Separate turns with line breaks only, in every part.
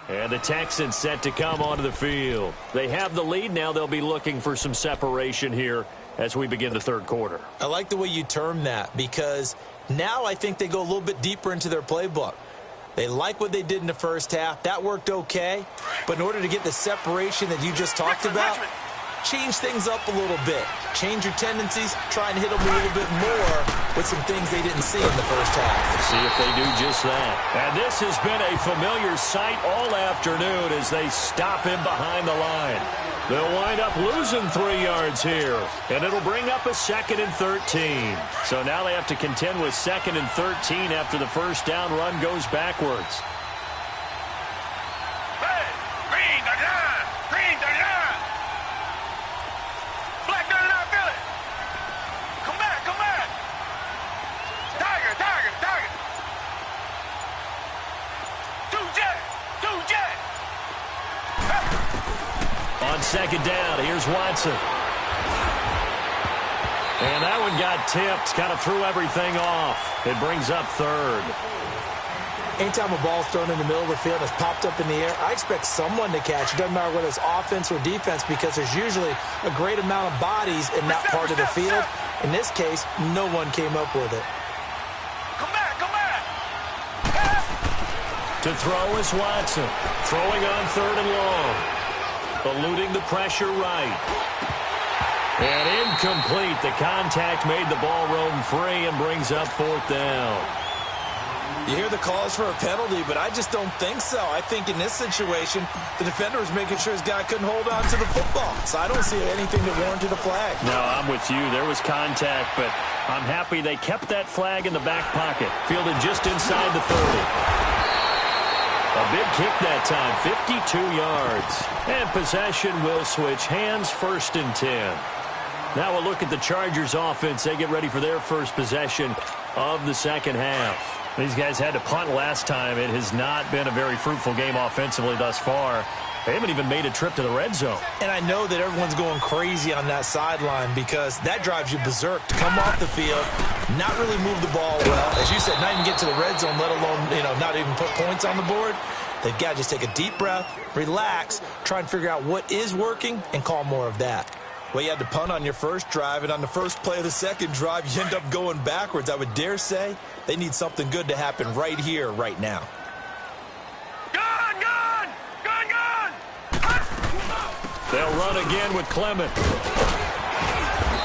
And the Texans set to come onto the field. They have the lead. Now they'll be looking for some separation here as we begin the third quarter.
I like the way you term that, because now I think they go a little bit deeper into their playbook. They like what they did in the first half. That worked okay. But in order to get the separation that you just talked about, change things up a little bit. Change your tendencies. Try and hit them a little bit more with some things they didn't see in the first half.
See if they do just that. And this has been a familiar sight all afternoon as they stop him behind the line. They'll wind up losing 3 yards here, and it'll bring up a 2nd and 13. So now they have to contend with 2nd and 13 after the first down run goes backwards.
Hey, green 39, green 39. Black 39, feel it. Come back, come back. Tiger, tiger, tiger. Two jet, two jet. Hey.
On 2nd down, here's Watson. And that one got tipped, kind of threw everything off. It brings up 3rd.
Anytime a ball's thrown in the middle of the field and it's popped up in the air, I expect someone to catch. It doesn't matter whether it's offense or defense, because there's usually a great amount of bodies in that part of the field. In this case, no one came up with it.
Come back, come back.
To throw is Watson. Throwing on 3rd and long. Eluding the pressure right. And incomplete. The contact made the ball roam free and brings up 4th down.
You hear the calls for a penalty, but I just don't think so. I think in this situation, the defender was making sure his guy couldn't hold on to the football. So I don't see anything that warranted a flag.
No, I'm with you. There was contact, but I'm happy they kept that flag in the back pocket. Fielded just inside the 30. A big kick that time, 52 yards. And possession will switch hands, 1st and 10. Now we'll look at the Chargers offense. They get ready for their first possession of the second half. These guys had to punt last time. It has not been a very fruitful game offensively thus far. They haven't even made a trip to the red zone.
And I know that everyone's going crazy on that sideline, because that drives you berserk to come off the field, not really move the ball well. As you said, not even get to the red zone, let alone, not even put points on the board. They've got to just take a deep breath, relax, try and figure out what is working, and call more of that. Well, you had to punt on your first drive, and on the first play of the second drive, you end up going backwards. I would dare say they need something good to happen right here, right now.
Gun, gun, gun, gun.
They'll run again with Clement.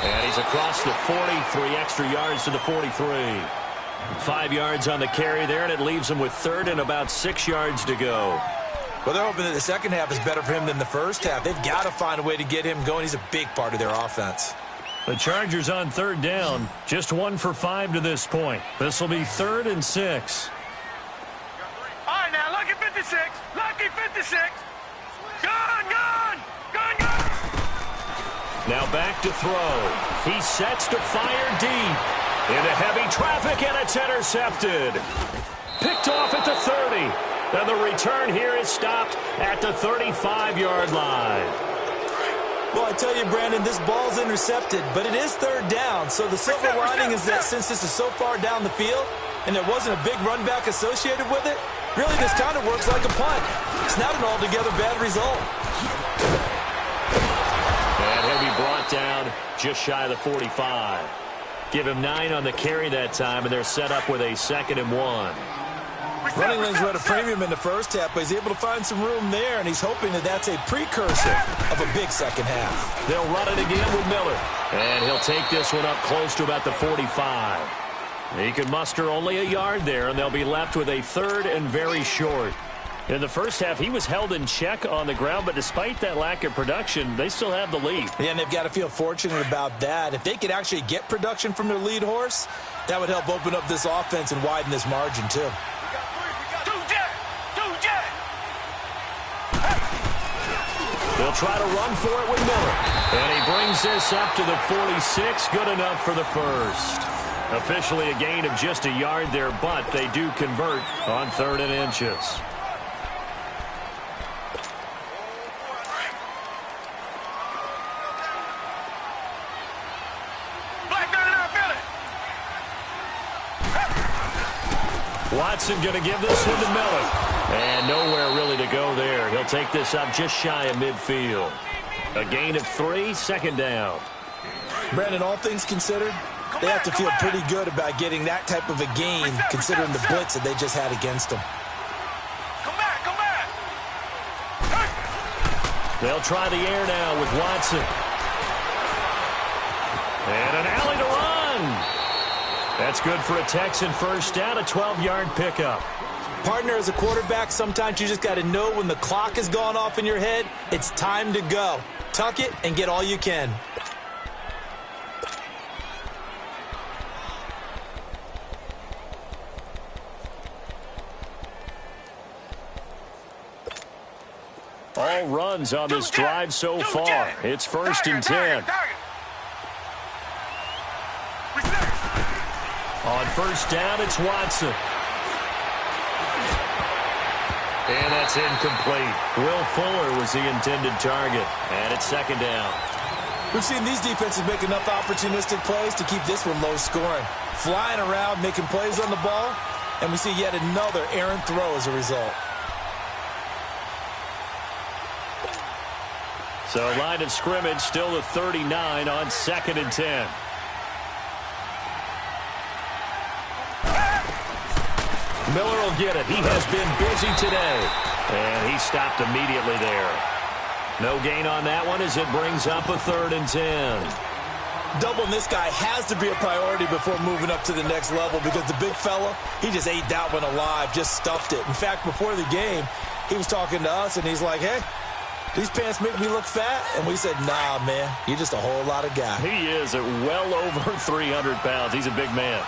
And he's across the 40, 3 extra yards to the 43. 5 yards on the carry there, and it leaves him with 3rd and about 6 yards to go.
Well, they're hoping that the second half is better for him than the first half. They've got to find a way to get him going. He's a big part of their offense.
The Chargers on 3rd down, just 1 for 5 to this point. This will be 3rd and 6.
All right, now, lucky 56, lucky 56. Gun, gun, gun, gun.
Now back to throw. He sets to fire deep. Into heavy traffic, and it's intercepted. Picked off at the 30. And the return here is stopped at the 35-yard line.
Well, I tell you, Brandon, this ball's intercepted, but it is 3rd down. So the silver lining is that since this is so far down the field and there wasn't a big run back associated with it, really this kind of works like a punt. It's not an altogether bad result.
And he'll be brought down just shy of the 45. Give him 9 on the carry that time, and they're set up with a 2nd and 1.
Running lanes were at a premium in the first half, but he's able to find some room there, and he's hoping that that's a precursor of a big second half.
They'll run it again with Miller. And he'll take this one up close to about the 45. He could muster only a yard there, and they'll be left with a 3rd and very short. In the first half, he was held in check on the ground, but despite that lack of production, they still have the lead.
Yeah, and they've got to feel fortunate about that. If they could actually get production from their lead horse, that would help open up this offense and widen this margin, too.
They'll try to run for it with Miller. And he brings this up to the 46. Good enough for the first. Officially a gain of just a yard there, but they do convert on 3rd and inches. Watson going to give this one to Miller. And nowhere really to go there. He'll take this up just shy of midfield. A gain of 3, second down.
Brandon, all things considered, they have to feel pretty good about getting that type of a gain, considering the blitz that they just had against them.
Come back, come back.
They'll try the air now with Watson. And an alley to run. That's good for a Texan first down, a 12-yard pickup.
Partner, as a quarterback, sometimes you just got to know when the clock has gone off in your head, it's time to go. Tuck it and get all you can.
All runs on this drive so far. It's 1st and 10. On first down, it's Watson. And that's incomplete. Will Fuller was the intended target. And it's 2nd down.
We've seen these defenses make enough opportunistic plays to keep this one low scoring. Flying around, making plays on the ball, and we see yet another errant throw as a result.
So line of scrimmage still the 39 on 2nd and 10. Miller will get it. He has been busy today. And he stopped immediately there. No gain on that one as it brings up a 3rd and 10.
Doubling this guy has to be a priority before moving up to the next level because the big fella, he just ate that one alive, just stuffed it. In fact, before the game, he was talking to us, and he's like, hey, these pants make me look fat? And we said, nah, man, you're just a whole lot of guy.
He is at well over 300 pounds. He's a big man.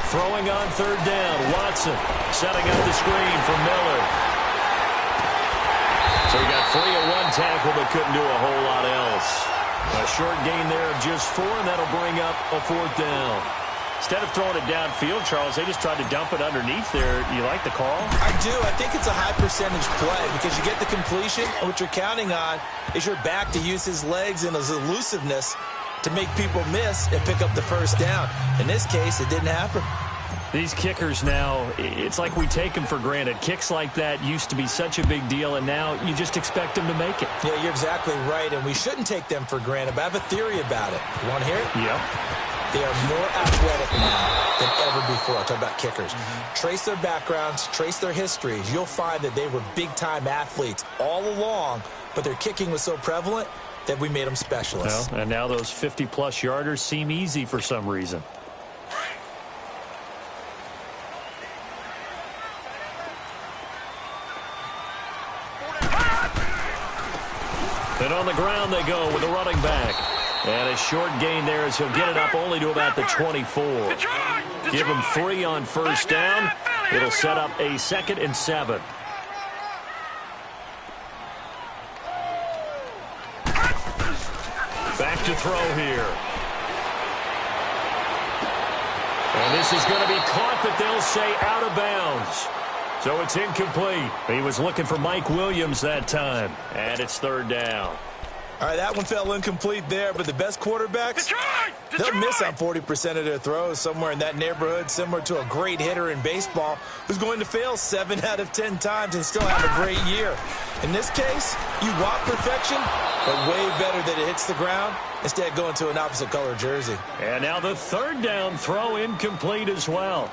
Throwing on 3rd down, Watson setting up the screen for Miller. So he got free of 1 tackle but couldn't do a whole lot else. A short gain there of just 4, and that'll bring up a 4th down. Instead of throwing it downfield, Charles, they just tried to dump it underneath there. You like the call?
I do. I think it's a high percentage play because you get the completion, and what you're counting on is your back to use his legs and his elusiveness to make people miss and pick up the first down. In this case, it didn't happen.
These kickers now, it's like we take them for granted. Kicks like that used to be such a big deal, and now you just expect them to make it.
Yeah, you're exactly right, and we shouldn't take them for granted, but I have a theory about it. You want to hear it?
Yep.
They are more athletic now than ever before. I'm talking about kickers. Trace their backgrounds, trace their histories. You'll find that they were big-time athletes all along, but their kicking was so prevalent that we made them specialists.
Well, and now those 50-plus yarders seem easy for some reason. And on the ground they go with the running back. And a short gain there as he'll get it up only to about the 24. Give him 3 on first down. It'll set up a 2nd and 7. Back to throw here. And this is going to be caught, but they'll say out of bounds. So it's incomplete. He was looking for Mike Williams that time. And it's 3rd down.
All right, that one fell incomplete there, but the best quarterbacks, they'll miss on 40% of their throws, somewhere in that neighborhood, similar to a great hitter in baseball who's going to fail 7 out of 10 times and still have a great year. In this case, you want perfection, but way better that it hits the ground instead of going to an opposite color jersey.
And now the 3rd down throw incomplete as well.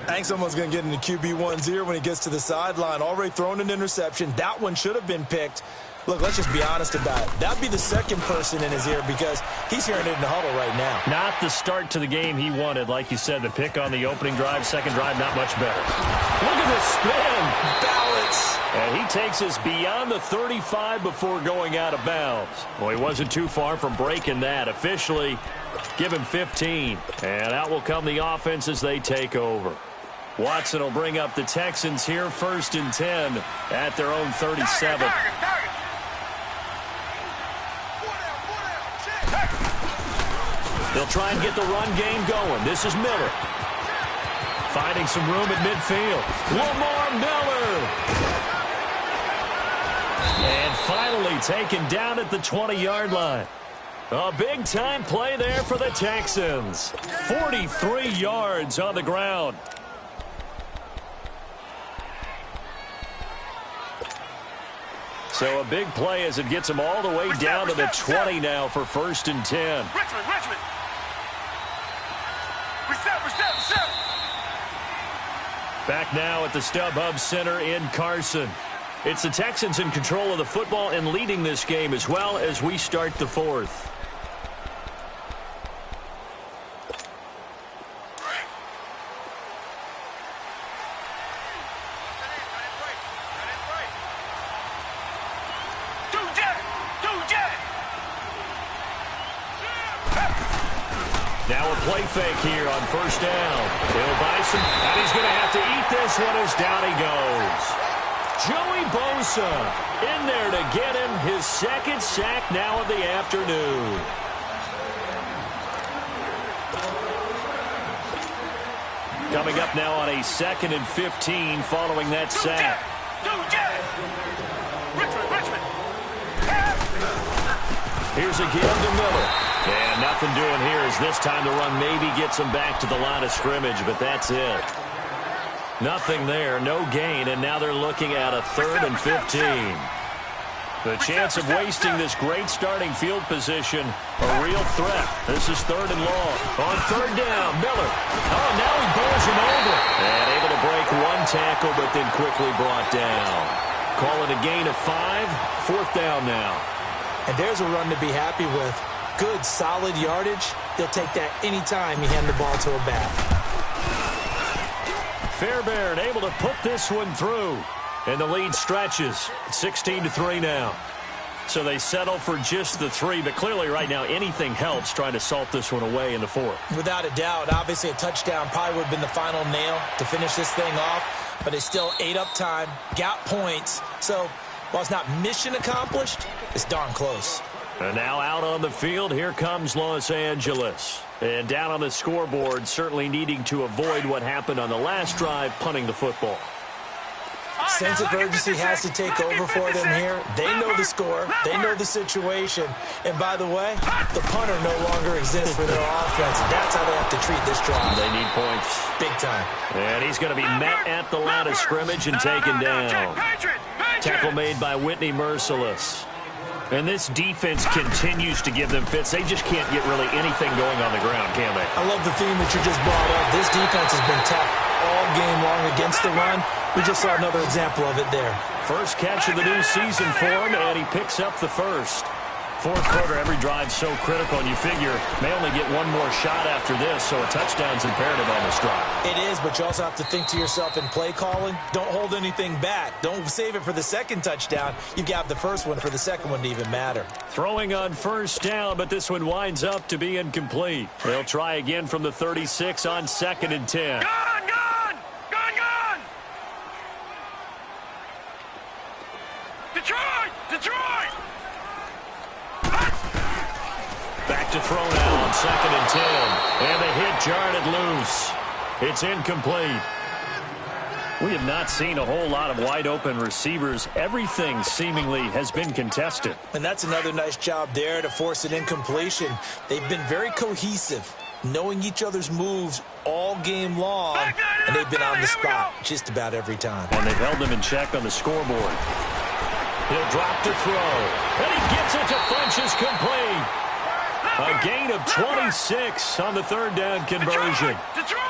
I think someone's going to get into QB1's ear when he gets to the sideline. Already thrown an interception. That one should have been picked. Look, let's just be honest about it. That would be the second person in his ear because he's hearing it in the huddle right now.
Not the start to the game he wanted. Like you said, the pick on the opening drive, second drive, not much better. Look at the spin.
Balance.
And he takes us beyond the 35 before going out of bounds. Well, he wasn't too far from breaking that. Officially, give him 15. And out will come the offense as they take over. Watson will bring up the Texans here, 1st and 10 at their own 37. They'll try and get the run game going. This is Miller. Finding some room at midfield. Lamar Miller. And finally taken down at the 20-yard line. A big-time play there for the Texans. 43 yards on the ground. So a big play as it gets them all the way down to the 20 now for 1st and 10.
Richmond. Reset.
Back now at the StubHub Center in Carson. It's the Texans in control of the football and leading this game as well as we start the 4th. Now a play fake here on 1st down. He'll buy some, and he's going to have to eat this one as down he goes. Joey Bosa in there to get him his 2nd sack now of the afternoon. Coming up now on a 2nd and 15 following that sack.
Richmond.
Here's a give to Miller. And nothing doing here as this time the run maybe gets him back to the line of scrimmage, but that's it. Nothing there, no gain, and now they're looking at a 3rd and 15. The chance of wasting this great starting field position, a real threat. This is 3rd and long. On 3rd down, Miller. Oh, now he bowls him over. And able to break one tackle, but then quickly brought down. Call it a gain of 5, 4th down now.
And there's a run to be happy with. Good, solid yardage. He'll take that anytime you hand the ball to a back.
Fairbairn able to put this one through. And the lead stretches. 16-3 now. So they settle for just the 3, but clearly right now anything helps trying to salt this one away in the 4th.
Without a doubt, obviously a touchdown probably would have been the final nail to finish this thing off, but they still ate up time, got points. So while it's not mission accomplished, it's darn close.
And now out on the field, here comes Los Angeles. And down on the scoreboard, certainly needing to avoid what happened on the last drive, punting the football.
Sense of urgency has to take over for them here. They know the score. They know the situation. And by the way, the punter no longer exists for their offense. That's how they have to treat this drive.
They need points.
Big time.
And he's going to be met at the line of scrimmage and taken down. Tackle made by Whitney Merciless. And this defense continues to give them fits. They just can't get really anything going on the ground, can they?
I love the theme that you just brought up. This defense has been tough all game long against the run. We just saw another example of it there.
First catch of the new season for him, and he picks up the 1st. 4th quarter, every drive so critical, and you figure may only get one more shot after this, so a touchdown's imperative on this drive.
It is, but you also have to think to yourself in play calling, don't hold anything back. Don't save it for the 2nd touchdown. You got the 1st one for the 2nd one to even matter.
Throwing on 1st down, but this one winds up to be incomplete. They'll try again from the 36 on 2nd and 10.
Gone! Detroit!
Back to throw now on 2nd and 10. And the hit jarred loose. It's incomplete. We have not seen a whole lot of wide-open receivers. Everything seemingly has been contested.
And that's another nice job there to force an incompletion. They've been very cohesive, knowing each other's moves all game long, and they've been on the spot just about every time.
And they've held them in check on the scoreboard. He'll drop to throw. And he gets it to Funchess complete. A gain of 26 on the 3rd down conversion.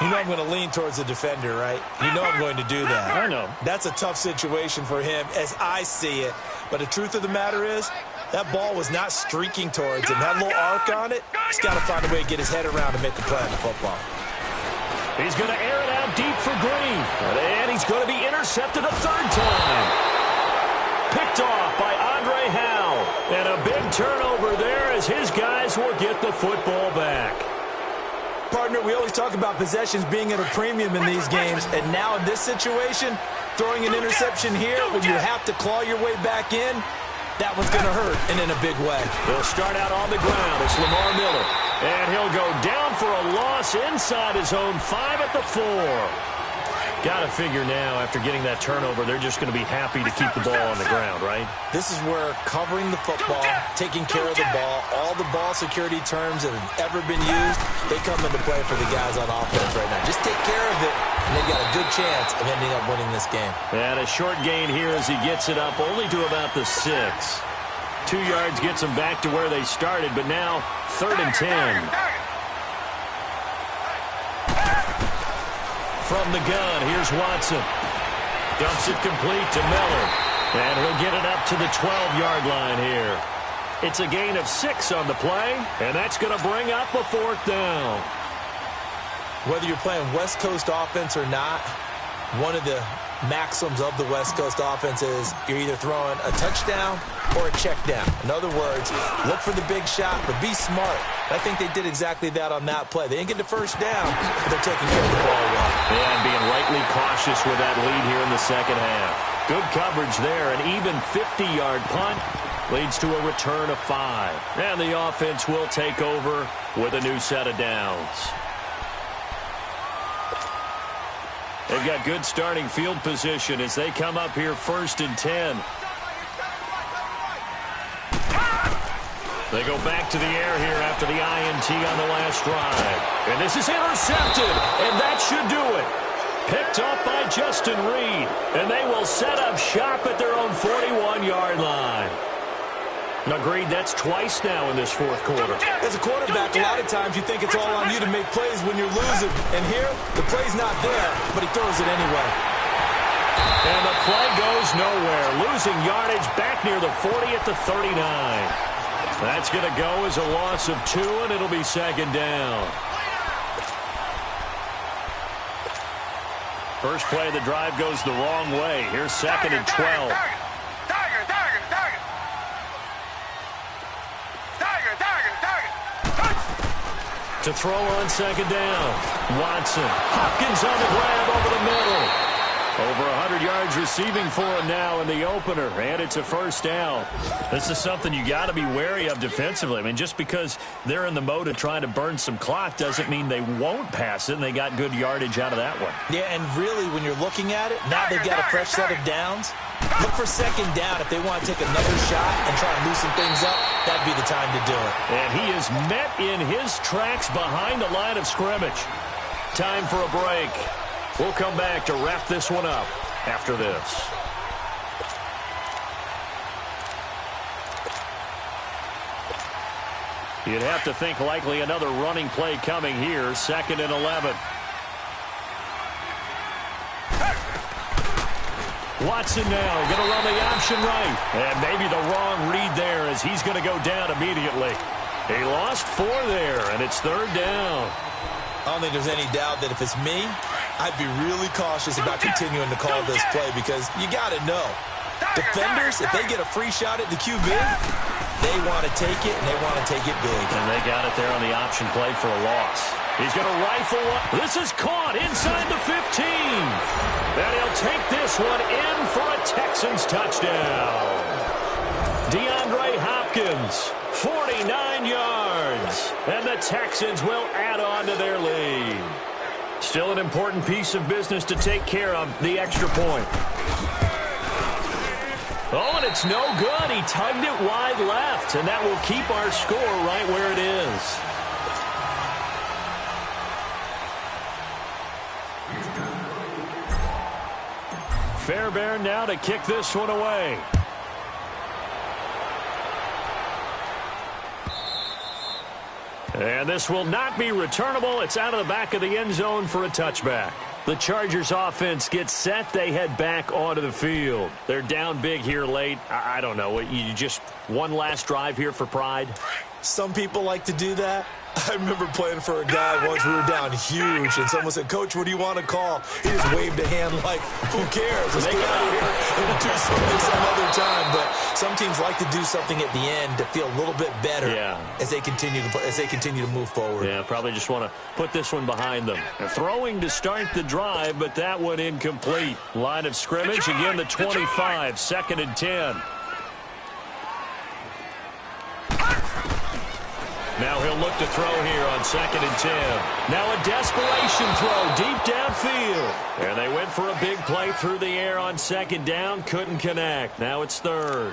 You know I'm going to lean towards the defender, right? You know I'm going to do that.
I know.
That's a tough situation for him as I see it. But the truth of the matter is, that ball was not streaking towards him. Had a little arc on it. He's got to find a way to get his head around and make the play on the football.
He's going to air it out deep for Green. And he's going to be intercepted a 3rd time. Picked off by Andre Howe. And a big turnover there as his guys will get the football back.
Partner, we always talk about possessions being at a premium in these games. And now in this situation, throwing an interception here when you have to claw your way back in, that one's going to hurt, and in a big way.
They'll start out on the ground. It's Lamar Miller. And he'll go down for a loss inside his own 5 at the 4. Got to figure now, after getting that turnover, they're just going to be happy to keep the ball on the ground, right?
This is where covering the football, taking care of the ball, all the ball security terms that have ever been used, they come into play for the guys on offense right now. Just take care of it, and they've got a good chance of ending up winning this game.
And a short gain here as he gets it up only to about the 6. 2 yards gets them back to where they started, but now 3rd and 10. From the gun, here's Watson. Dumps it complete to Miller. And he'll get it up to the 12-yard line here. It's a gain of 6 on the play, and that's going to bring up a 4th down.
Whether you're playing West Coast offense or not, one of the maxims of the West Coast offense is you're either throwing a touchdown or a check down. In other words, look for the big shot, but be smart. I think they did exactly that on that play. They didn't get the first down, but they're taking care of the ball well.
And being rightly cautious with that lead here in the second half. Good coverage there. An even 50-yard punt leads to a return of 5. And the offense will take over with a new set of downs. They've got good starting field position as they come up here 1st and 10. They go back to the air here after the INT on the last drive. And this is intercepted, and that should do it. Picked up by Justin Reed, and they will set up shop at their own 41-yard line. Agreed, that's twice now in this 4th quarter.
As a quarterback, a lot of times you think it's all on you to make plays when you're losing. And here, the play's not there, but he throws it anyway.
And the play goes nowhere. Losing yardage back near the 40 at the 39. That's going to go as a loss of 2, and it'll be 2nd down. First play of the drive goes the wrong way. Here's 2nd and 12. To throw on 2nd down. Watson. Hopkins on the grab over the middle. Over 100 yards receiving for him now in the opener, and it's a 1st down. This is something you got to be wary of defensively. I mean, just because they're in the mode of trying to burn some clock doesn't mean they won't pass it, and they got good yardage out of that one.
Yeah, and really, when you're looking at it, now they've got a fresh set of downs. Look for 2nd down. If they want to take another shot and try and loosen things up, that'd be the time to do it.
And he is met in his tracks behind the line of scrimmage. Time for a break. We'll come back to wrap this one up after this. You'd have to think likely another running play coming here. 2nd and 11. Watson now going to run the option right. And maybe the wrong read there as he's going to go down immediately. He lost 4 there, and it's 3rd down.
I don't think there's any doubt that if it's me, I'd be really cautious about continuing to call this play because you got to know. Defenders, if they get a free shot at the QB, they want to take it, and they want to take it big.
And they got it there on the option play for a loss. He's going to rifle one. This is caught inside the 15. And he'll take this one in for a Texans touchdown. DeAndre Hopkins, 49 yards. And the Texans will add on to their lead. Still an important piece of business to take care of, the extra point. Oh, and it's no good. He tugged it wide left, and that will keep our score right where it is. Fairbairn now to kick this one away. And this will not be returnable. It's out of the back of the end zone for a touchback. The Chargers offense gets set. They head back onto the field. They're down big here late. I don't know. You just one last drive here for pride?
Some people like to do that. I remember playing for a guy once. We were down huge, and someone said, "Coach, what do you want to call?" He just waved a hand like, "Who cares? Let's get out of here and we'll do something some other time." But some teams like to do something at the end to feel a little bit better as they continue to move forward.
Yeah, probably just want to put this one behind them. Throwing to start the drive, but that one incomplete. Line of scrimmage again, the 25, 2nd and 10. Now he'll look to throw here on 2nd and 10. Now a desperation throw deep downfield. And they went for a big play through the air on 2nd down. Couldn't connect. Now it's 3rd.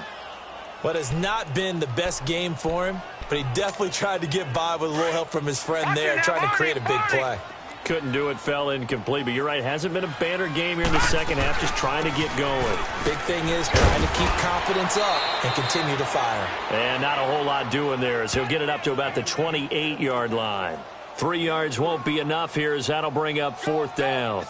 What has not been the best game for him, but he definitely tried to get by with a little help from his friend there, trying to create a big play.
Couldn't do it, fell incomplete. But you're right, hasn't been a banner game here in the second half, just trying to get going.
Big thing is trying to keep confidence up and continue to fire.
And not a whole lot doing there as he'll get it up to about the 28-yard line. 3 yards won't be enough here as that'll bring up 4th down.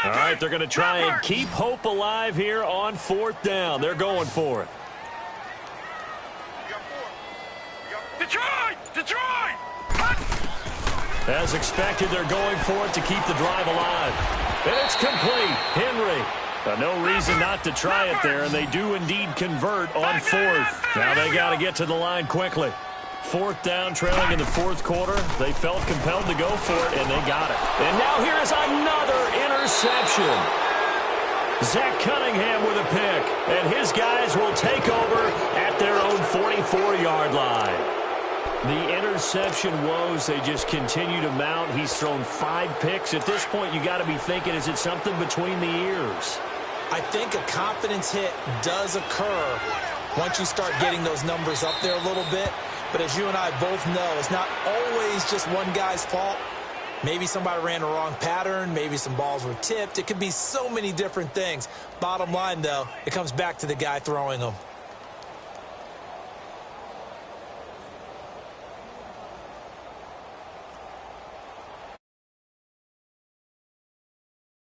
All right, they're going to try and keep hope alive here on 4th down. They're going for it.
Detroit!
As expected, they're going for it to keep the drive alive. And it's complete. Henry. No reason not to try it there, and they do indeed convert on 4th. Now they got to get to the line quickly. 4th down, trailing in the 4th quarter. They felt compelled to go for it, and they got it. And now here is another interception. Zach Cunningham with a pick, and his guys will take over at their own 44-yard line. The interception woes, they just continue to mount. He's thrown 5 picks. At this point, you got to be thinking, is it something between the ears?
I think a confidence hit does occur once you start getting those numbers up there a little bit. But as you and I both know, it's not always just one guy's fault. Maybe somebody ran the wrong pattern. Maybe some balls were tipped. It could be so many different things. Bottom line, though, it comes back to the guy throwing them.